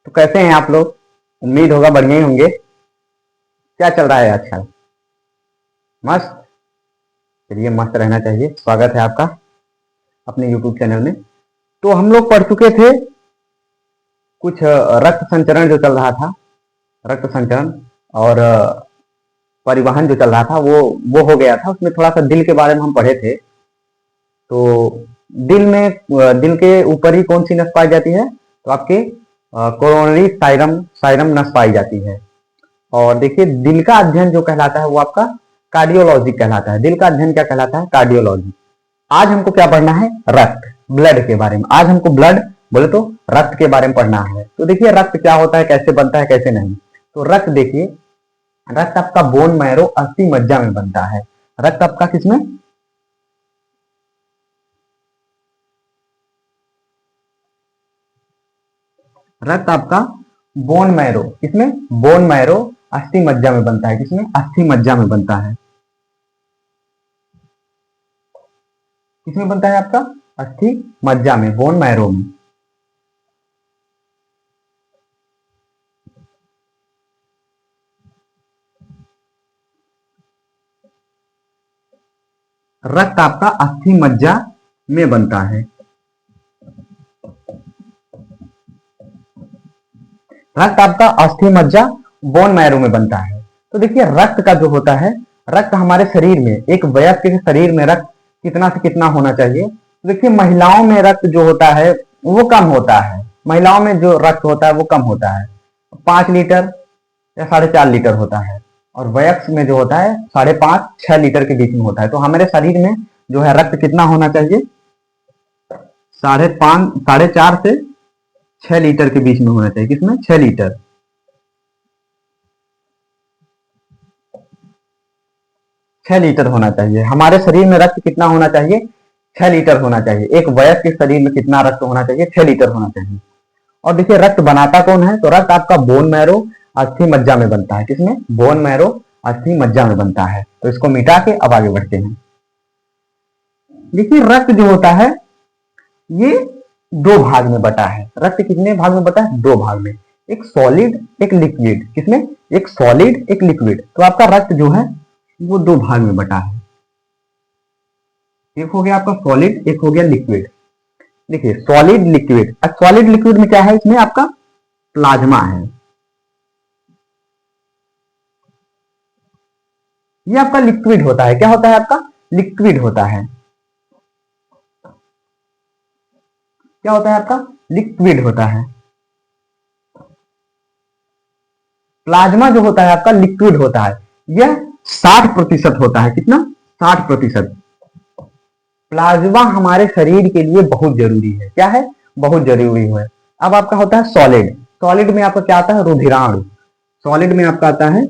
तो कैसे हैं आप लोग? उम्मीद होगा बढ़िया ही होंगे। क्या चल रहा है आजकल? मस्त। चलिए, मस्त रहना चाहिए। स्वागत है आपका अपने YouTube चैनल में। तो हम लोग पढ़ चुके थे कुछ रक्त संचरण जो चल रहा था, रक्त संचरण और परिवहन जो चल रहा था वो हो गया था। उसमें थोड़ा सा दिल के बारे में हम पढ़े थे। तो दिल में दिल के ऊपर ही कौन सी नस पाई जाती है? तो आपके कोरोनरी साइरम साइरम नस पाई जाती है। और देखिए, दिल का अध्ययन जो कहलाता है वो आपका कार्डियोलॉजी कहलाता है। दिल का अध्ययन क्या कहलाता है? कार्डियोलॉजी। आज हमको क्या पढ़ना है? रक्त, ब्लड के बारे में। आज हमको ब्लड बोले तो रक्त के बारे में पढ़ना है। तो देखिए, रक्त क्या होता है, कैसे बनता है, कैसे नहीं। तो रक्त देखिए, रक्त आपका बोन मैरो अस्थि मज्जा में बनता है। रक्त आपका किसमें? रक्त आपका बोन मैरो, किसमें? बोन मैरो अस्थि मज्जा में बनता है। किसमें? अस्थि मज्जा में बनता है। किसमें बनता है आपका? अस्थि मज्जा में, बोन मैरो में। रक्त आपका अस्थि मज्जा में बनता है। रक्त आपका अस्थि मज्जा बोन मैरो में बनता है। तो देखिए, रक्त का जो होता है, रक्त हमारे शरीर में, एक वयस्क के शरीर में रक्त कितना से कितना होना चाहिए? तो देखिए, महिलाओं में रक्त जो होता है वो कम होता है। महिलाओं में जो रक्त होता है वो कम होता है, 5 लीटर या 4.5 लीटर होता है। और वयस्क में जो होता है 5.5 6 लीटर के बीच में होता है। तो हमारे शरीर में जो है रक्त कितना होना चाहिए? 5.5 4.5 से 6 लीटर के बीच में होना चाहिए। किसमें? 6 लीटर। 6 लीटर होना चाहिए। हमारे शरीर में रक्त कितना होना चाहिए? 6 लीटर होना चाहिए। एक वयस्क के शरीर में कितना रक्त होना चाहिए? 6 लीटर होना चाहिए। और देखिए, रक्त बनाता कौन है? तो रक्त आपका बोन मैरो अस्थि मज्जा में बनता है। किसमें? बोन मैरो अस्थि मज्जा में बनता है। तो इसको मिटा के अब आगे बढ़ते हैं। देखिए, रक्त जो होता है ये 2 भाग में बटा है। रक्त कितने भाग में बटा है? 2 भाग में। एक सॉलिड, एक लिक्विड। किसमें? एक सॉलिड, एक लिक्विड। तो आपका रक्त जो है वो 2 भाग में बटा है। एक हो गया आपका सॉलिड, एक हो गया लिक्विड। देखिए, सॉलिड लिक्विड, अब सॉलिड लिक्विड में क्या है? इसमें आपका प्लाज्मा है। ये आपका लिक्विड होता है। क्या होता है आपका? लिक्विड होता है। क्या होता है आपका? लिक्विड होता है। प्लाज्मा जो होता है आपका लिक्विड होता है। यह 60% होता है। कितना? 60%। प्लाज्मा हमारे शरीर के लिए बहुत जरूरी है। क्या है? बहुत जरूरी है। अब आपका होता है सॉलिड। सॉलिड में आपका क्या आता है? रुधिराणु। सॉलिड में आपका आता है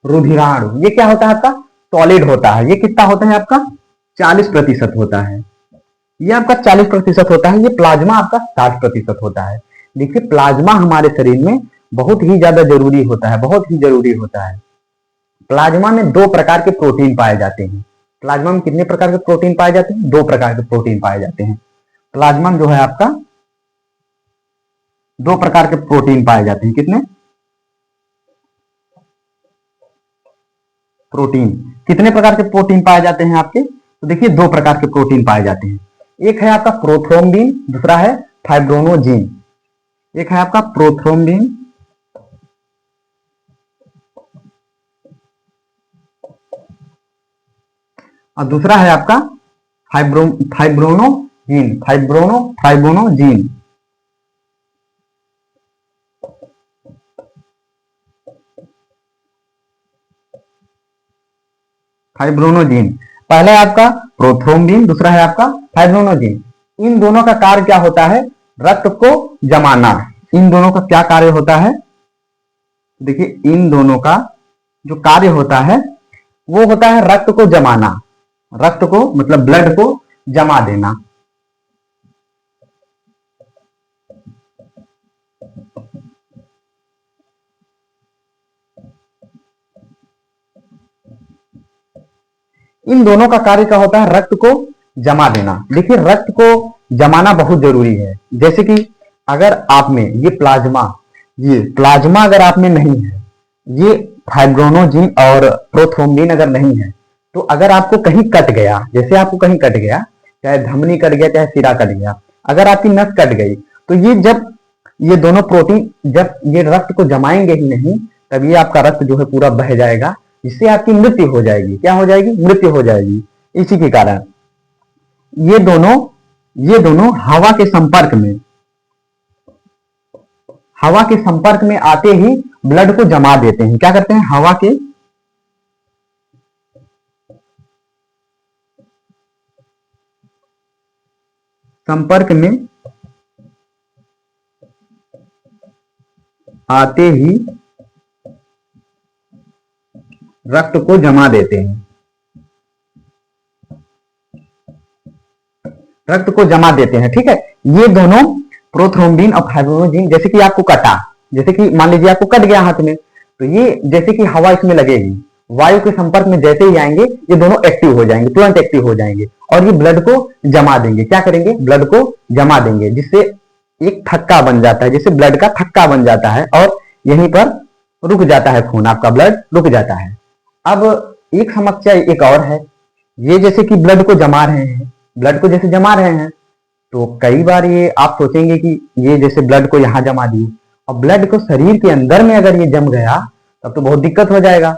रुधिराणु। ये क्या होता है आपका? सॉलिड होता है। ये कितना होता है आपका? 40% होता है। ये आपका 40% होता है। ये प्लाज्मा आपका 60% होता है। देखिए, प्लाज्मा हमारे शरीर में बहुत ही ज्यादा जरूरी होता है, बहुत ही जरूरी होता है। प्लाज्मा में 2 प्रकार के प्रोटीन पाए जाते हैं। प्लाज्मा में कितने प्रकार के प्रोटीन पाए जाते हैं? 2 प्रकार के प्रोटीन पाए जाते हैं। प्लाज्मा में जो है आपका 2 प्रकार के प्रोटीन पाए जाते हैं। कितने? प्रोटीन। कितने प्रकार के प्रोटीन पाए जाते हैं आपके? तो देखिए, 2 प्रकार के प्रोटीन पाए जाते हैं। एक है आपका प्रोथ्रोम्बिन, दूसरा है फाइब्रोनोजिन। एक है आपका प्रोथ्रोम्बिन और दूसरा है आपका फाइब्रोनोजीन। फाइब्रोनोजीन। फाइब्रोनोजीन। पहले आपका प्रोथ्रोम्बिन, दूसरा है आपका फाइब्रोनोजीन। इन दोनों का कार्य क्या होता है? रक्त को जमाना। इन दोनों का क्या कार्य होता है? देखिए, इन दोनों का जो कार्य होता है वो होता है रक्त को जमाना। रक्त को मतलब ब्लड को जमा देना। इन दोनों का कार्य क्या होता है? रक्त को जमा देना। देखिए रक्त को जमाना बहुत जरूरी है। जैसे कि अगर आप में ये प्लाज्मा अगर आप में नहीं है, ये फाइब्रोनोजिन और प्रोथ्रोम्बिन अगर नहीं है, तो अगर आपको कहीं कट गया, जैसे आपको कहीं कट गया, चाहे धमनी कट गया चाहे सिरा कट गया, अगर आपकी नस कट गई, तो ये दोनों प्रोटीन जब ये रक्त को जमाएंगे ही नहीं, तब ये आपका रक्त जो है पूरा बह जाएगा, जिससे आपकी मृत्यु हो जाएगी। क्या हो जाएगी? मृत्यु हो जाएगी। इसी के कारण ये दोनों हवा के संपर्क में आते ही ब्लड को जमा देते हैं। क्या करते हैं? हवा के संपर्क में आते ही रक्त को जमा देते हैं। रक्त को जमा देते हैं, ठीक है। ये दोनों प्रोथ्रोम्बिन और फाइब्रोनोजिन, जैसे कि आपको कटा, जैसे कि मान लीजिए आपको कट गया हाथ में, तो ये जैसे कि हवा इसमें लगेगी, वायु के संपर्क में जैसे ही आएंगे ये दोनों एक्टिव हो जाएंगे, तुरंत एक्टिव हो जाएंगे और ये ब्लड को जमा देंगे। क्या करेंगे? ब्लड को जमा देंगे, जिससे एक थक्का बन जाता है, जिससे ब्लड का थक्का बन जाता है और यहीं पर रुक जाता है खून, आपका ब्लड रुक जाता है। अब एक समस्या एक और है, ये जैसे कि ब्लड को जमा रहे हैं, ब्लड को जैसे जमा रहे हैं, तो कई बार ये आप सोचेंगे कि ये जैसे ब्लड को यहां जमा दिए और ब्लड को शरीर के अंदर में अगर ये जम गया तब तो बहुत दिक्कत हो जाएगा,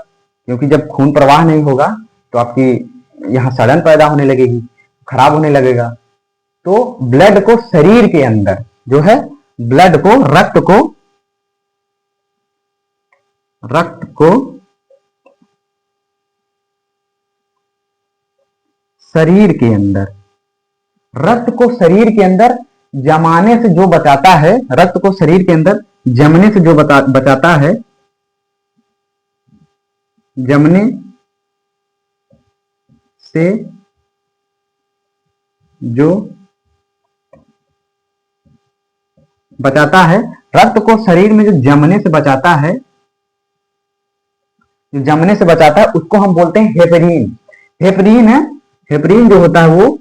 क्योंकि जब खून प्रवाह नहीं होगा तो आपकी यहां सड़न पैदा होने लगेगी, खराब होने लगेगा। तो ब्लड को शरीर के अंदर जो है, ब्लड को रक्त को शरीर के अंदर, रक्त को शरीर के अंदर जमाने से जो बचाता है, रक्त को शरीर के अंदर जमने से जो बचाता है, जमने से जो बचाता है, रक्त को शरीर में जो जमने से बचाता है, जो जमने से बचाता है उसको हम बोलते हैं हेपरीन। हेपरीन है, हेपरीन जो होता है वो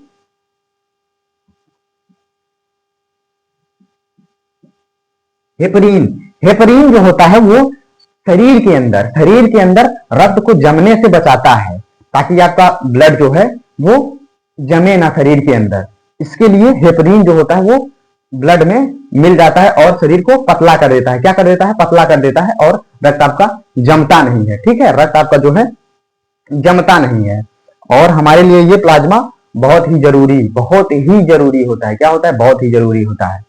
हेपरीन जो होता है वो शरीर के अंदर रक्त को जमने से बचाता है, ताकि आपका ब्लड जो है वो जमे ना शरीर के अंदर। इसके लिए हेपरीन जो होता है वो ब्लड में मिल जाता है और शरीर को पतला कर देता है। क्या कर देता है? पतला कर देता है और रक्त आपका जमता नहीं है, ठीक है। रक्त आपका जो है जमता नहीं है और हमारे लिए ये प्लाज्मा बहुत ही जरूरी होता है। क्या होता है? बहुत ही जरूरी होता है।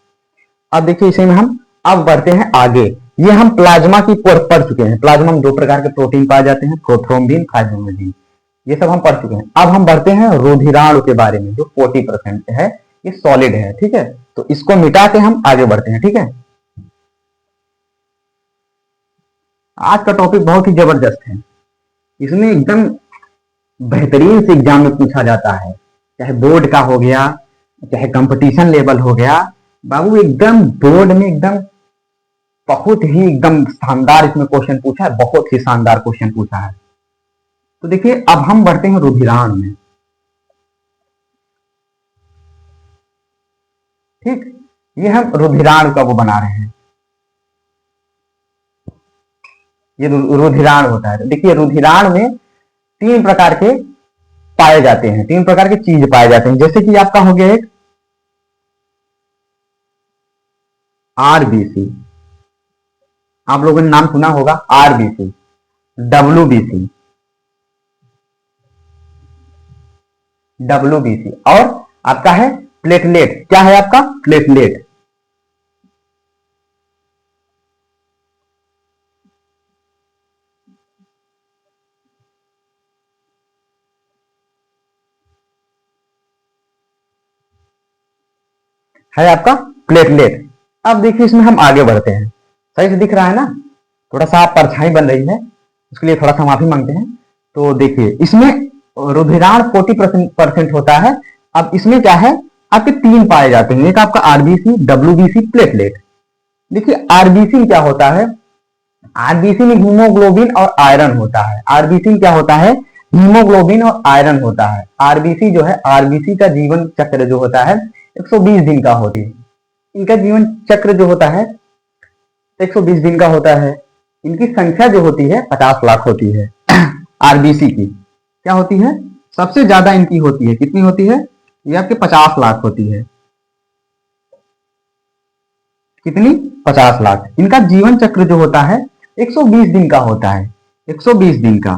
अब देखिए इसे में हम अब बढ़ते हैं आगे। ये हम प्लाज्मा की पढ़ चुके हैं। प्लाज्मा में दो प्रकार के प्रोटीन पाए जाते हैं, प्रोथ्रोम्बिन, फाइब्रोनोजिन, ये सब हम पढ़ चुके हैं। अब हम बढ़ते हैं रुधिराणु के बारे में, जो 40% है, ये सॉलिड है, ठीक है। तो इसको मिटा के हम आगे बढ़ते हैं, ठीक है। आज का टॉपिक बहुत ही जबरदस्त है, इसमें एकदम बेहतरीन से एग्जाम में पूछा जाता है, चाहे बोर्ड का हो गया, चाहे कंपटीशन लेवल हो गया, बाबू एकदम बोर्ड में एकदम बहुत ही एकदम शानदार इसमें क्वेश्चन पूछा है, बहुत ही शानदार क्वेश्चन पूछा है। तो देखिए अब हम बढ़ते हैं रुधिराणु में, ठीक। ये हम रुधिराणु का वो बना रहे हैं, ये रुधिराणु होता है। देखिए रुधिराणु में 3 प्रकार के पाए जाते हैं, 3 प्रकार के चीज पाए जाते हैं। जैसे कि आपका हो गया एक आरबीसी, आप लोगों ने नाम सुना होगा, आरबीसी, डब्ल्यूबीसी और आपका है प्लेटलेट। क्या है आपका? प्लेटलेट। है आपका प्लेटलेट। अब देखिए इसमें हम आगे बढ़ते हैं, सही से दिख रहा है ना? थोड़ा सा परछाई बन रही है, उसके लिए थोड़ा सा माफी मांगते हैं। तो देखिए इसमें रुधिराणु 40% होता है। अब इसमें क्या है, आपके 3 पाए जाते हैं, एक आपका आरबीसी, डब्ल्यूबीसी, प्लेटलेट। देखिए आरबीसी में क्या होता है, आरबीसी में हीमोग्लोबिन और आयरन होता है। आरबीसी में क्या होता है, हीमोग्लोबिन और आयरन होता है। आरबीसी जो है, आरबीसी का जीवन चक्र जो होता है 120 दिन का होती है। इनका जीवन चक्र जो होता है 120 दिन का होता है। इनकी संख्या जो होती है 50 लाख होती है। आरबीसी की क्या होती है, सबसे ज्यादा इनकी होती है, कितनी होती है, ये आपके 50 लाख होती है। कितनी, 50 लाख। इनका जीवन चक्र जो होता है 120 दिन का होता है। 120 दिन का,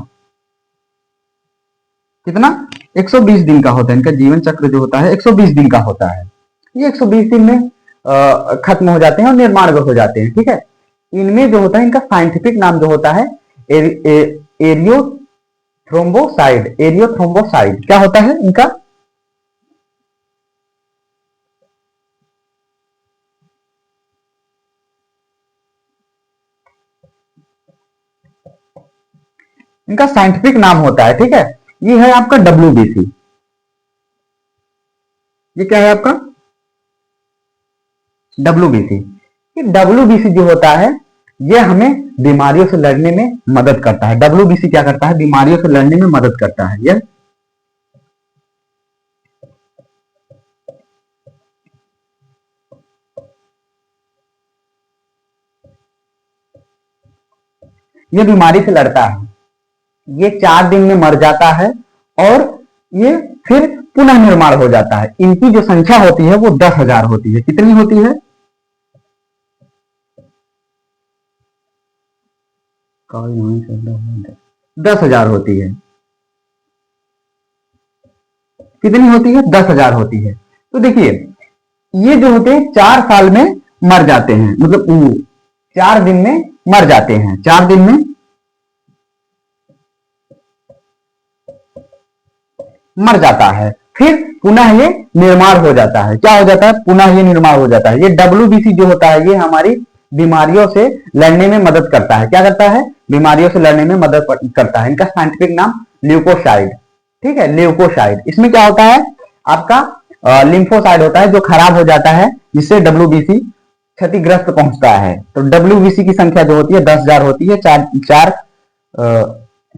कितना, 120 दिन का होता है। इनका जीवन चक्र जो होता है 120 दिन का होता है। ये 120 दिन में खत्म हो जाते हैं और निर्माण हो जाते हैं, ठीक है। इनमें जो होता है, इनका साइंटिफिक नाम जो होता है एरियोथ्रोम्बोसाइड। एरियोथ्रोम्बोसाइड क्या होता है इनका, इनका साइंटिफिक नाम होता है, ठीक है। ये है आपका डब्ल्यूबीसी। ये क्या है आपका, डब्ल्यूबीसी। ये डब्ल्यूबीसी जो होता है ये हमें बीमारियों से लड़ने में मदद करता है। डब्ल्यूबीसी क्या करता है, बीमारियों से लड़ने में मदद करता है। ये बीमारी से लड़ता है। ये 4 दिन में मर जाता है और ये फिर पुनः निर्माण हो जाता है। इनकी जो संख्या होती है वो 10,000 होती है। कितनी होती है, 10,000 होती है। कितनी होती है, 10,000 होती है। तो देखिए, ये जो होते हैं 4 साल में मर जाते हैं, मतलब 4 दिन में मर जाते हैं। 4 दिन में मर जाता है, फिर पुनः ये निर्माण हो जाता है। क्या हो जाता है, पुनः ये निर्माण हो जाता है। ये डब्ल्यूबीसी जो होता है ये हमारी बीमारियों से लड़ने में मदद करता है। क्या करता है, बीमारियों से लड़ने में मदद करता है। इनका साइंटिफिक नाम ल्यूकोसाइड, ठीक है, ल्यूकोसाइड। इसमें क्या होता है, आपका लिम्फोसाइड होता है जो खराब हो जाता है, जिससे डब्ल्यूबीसी क्षतिग्रस्त पहुंचता है। तो डब्ल्यूबीसी की संख्या जो होती है 10,000 होती है। चार चार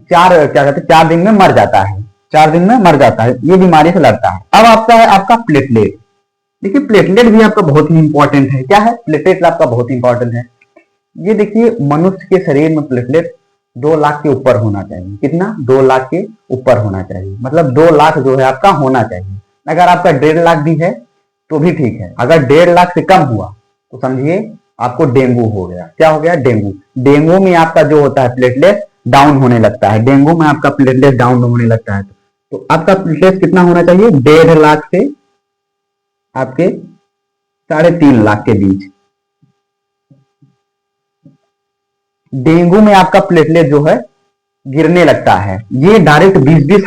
चार क्या कहते हैं, 4 दिन में मर जाता है। 4 दिन में मर जाता है, ये बीमारी से लड़ता है। अब आपका है आपका प्लेटलेट। देखिए, प्लेटलेट भी आपका बहुत ही इंपॉर्टेंट है। क्या है, प्लेटलेट आपका बहुत इंपॉर्टेंट है। ये देखिए, मनुष्य के शरीर में प्लेटलेट 2 लाख के ऊपर होना चाहिए। कितना, 2 लाख के ऊपर होना चाहिए। मतलब 2 लाख जो है आपका होना चाहिए। अगर आपका 1.5 लाख भी है तो भी ठीक है। अगर 1.5 लाख से कम हुआ तो समझिए आपको डेंगू हो गया। क्या हो गया, डेंगू। डेंगू में आपका जो होता है प्लेटलेट डाउन होने लगता है। डेंगू में आपका प्लेटलेट डाउन होने लगता है। तो आपका प्लेटलेट कितना होना चाहिए, 1.5 लाख से आपके 3.5 लाख के बीच। डेंगू में आपका प्लेटलेट जो है गिरने लगता है। ये डायरेक्ट 20-20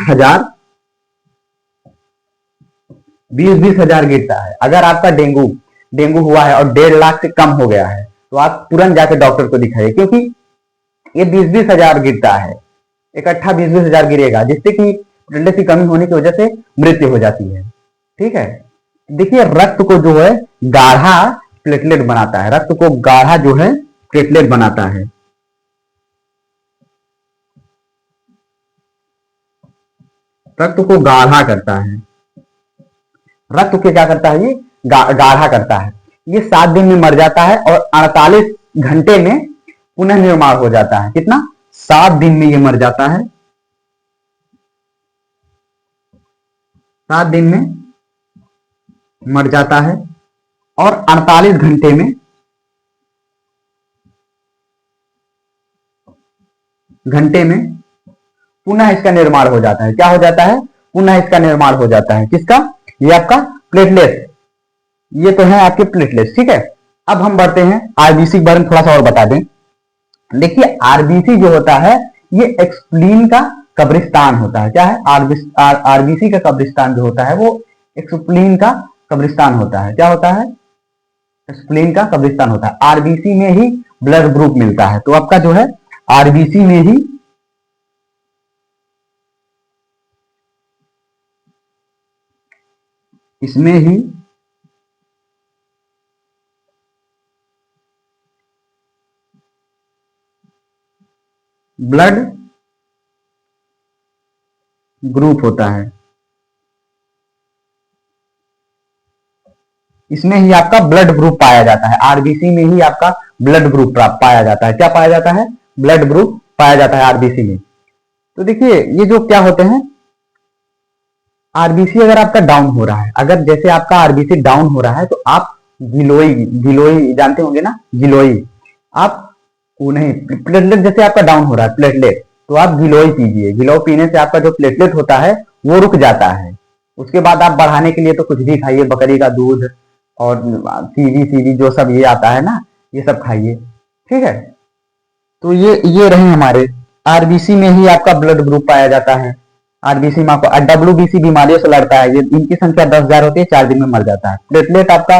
हजार गिरता है। अगर आपका डेंगू डेंगू हुआ है और 1.5 लाख से कम हो गया है तो आप तुरंत जाकर डॉक्टर को दिखाइए, क्योंकि ये 20-20 हजार गिरता है। इकट्ठा 20-20 हजार गिरेगा, जिससे कि प्लेटलेट की कमी होने की वजह से मृत्यु हो जाती है, ठीक है। देखिए, रक्त को जो है गाढ़ा प्लेटलेट बनाता है। रक्त को गाढ़ा जो है प्लेटलेट बनाता है। रक्त को गाढ़ा करता है। रक्त को क्या करता है, ये गाढ़ा करता है। ये 7 दिन में मर जाता है और 48 घंटे में पुनः निर्माण हो जाता है। कितना, 7 दिन में ये मर जाता है। 7 दिन में मर जाता है और 48 घंटे में पुनः इसका निर्माण हो जाता है। क्या हो जाता है, पुनः इसका निर्माण हो जाता है। किसका, ये आपका प्लेटलेट। ये तो है आपके प्लेटलेट, ठीक है। अब हम बढ़ते हैं आरबीसी के बारे में थोड़ा सा और बता दें। देखिए, आरबीसी जो होता है ये एक्सप्लीन का कब्रिस्तान होता है। क्या है, आरबीसी का कब्रिस्तान जो होता है वो एक्सप्लीन का कब्रिस्तान होता है। क्या होता है, एक्सप्लीन का कब्रिस्तान होता है। आरबीसी में ही ब्लड ग्रुप मिलता है। तो आपका जो है आरबीसी में ही इसमें ही ब्लड ग्रुप होता है, इसमें ही आपका ब्लड ग्रुप पाया जाता है। आरबीसी में ही आपका ब्लड ग्रुप पाया जाता है। क्या पाया जाता है? ब्लड ग्रुप पाया जाता है आरबीसी में। तो देखिए ये जो क्या होते हैं, आरबीसी अगर आपका डाउन हो रहा है, अगर जैसे आपका आरबीसी डाउन हो रहा है तो आप गिलोई, गिलोई जानते होंगे ना, गिलोई, आप वो नहीं, प्लेटलेट जैसे आपका डाउन हो रहा है प्लेटलेट, तो आप गिलोई पीजिए। गिलोई पीने से आपका जो प्लेटलेट होता है वो रुक जाता है। उसके बाद आप बढ़ाने के लिए तो कुछ भी खाइए, बकरी का दूध और सीवी सीवी जो सब ये आता है ना, ये सब खाइए, ठीक है। तो ये रहे हमारे आरबीसी में ही आपका ब्लड ग्रुप पाया जाता है। आरबीसी में आपको डब्ल्यूबीसी बीमारियों से लड़ता है, ये इनकी संख्या 10,000 होती है, 4 दिन में मर जाता है। प्लेटलेट आपका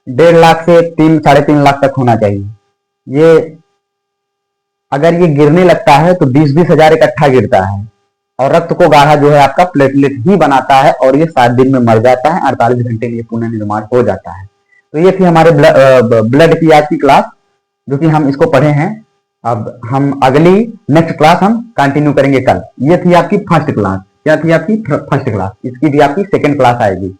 1.5 लाख से 3-3.5 लाख तक होना चाहिए। ये अगर ये गिरने लगता है तो 20-20 हजार इकट्ठा गिरता है, और रक्त को गाढ़ा जो है आपका प्लेटलेट ही बनाता है, और ये 7 दिन में मर जाता है, 48 घंटे में ये पुनर्निर्माण हो जाता है। तो ये थी हमारे ब्लड की आज की क्लास, जो कि हम इसको पढ़े हैं। अब हम अगली नेक्स्ट क्लास हम कंटिन्यू करेंगे कल। ये थी आपकी फर्स्ट क्लास। क्या थी आपकी फर्स्ट क्लास? इसकी भी आपकी सेकेंड क्लास आएगी।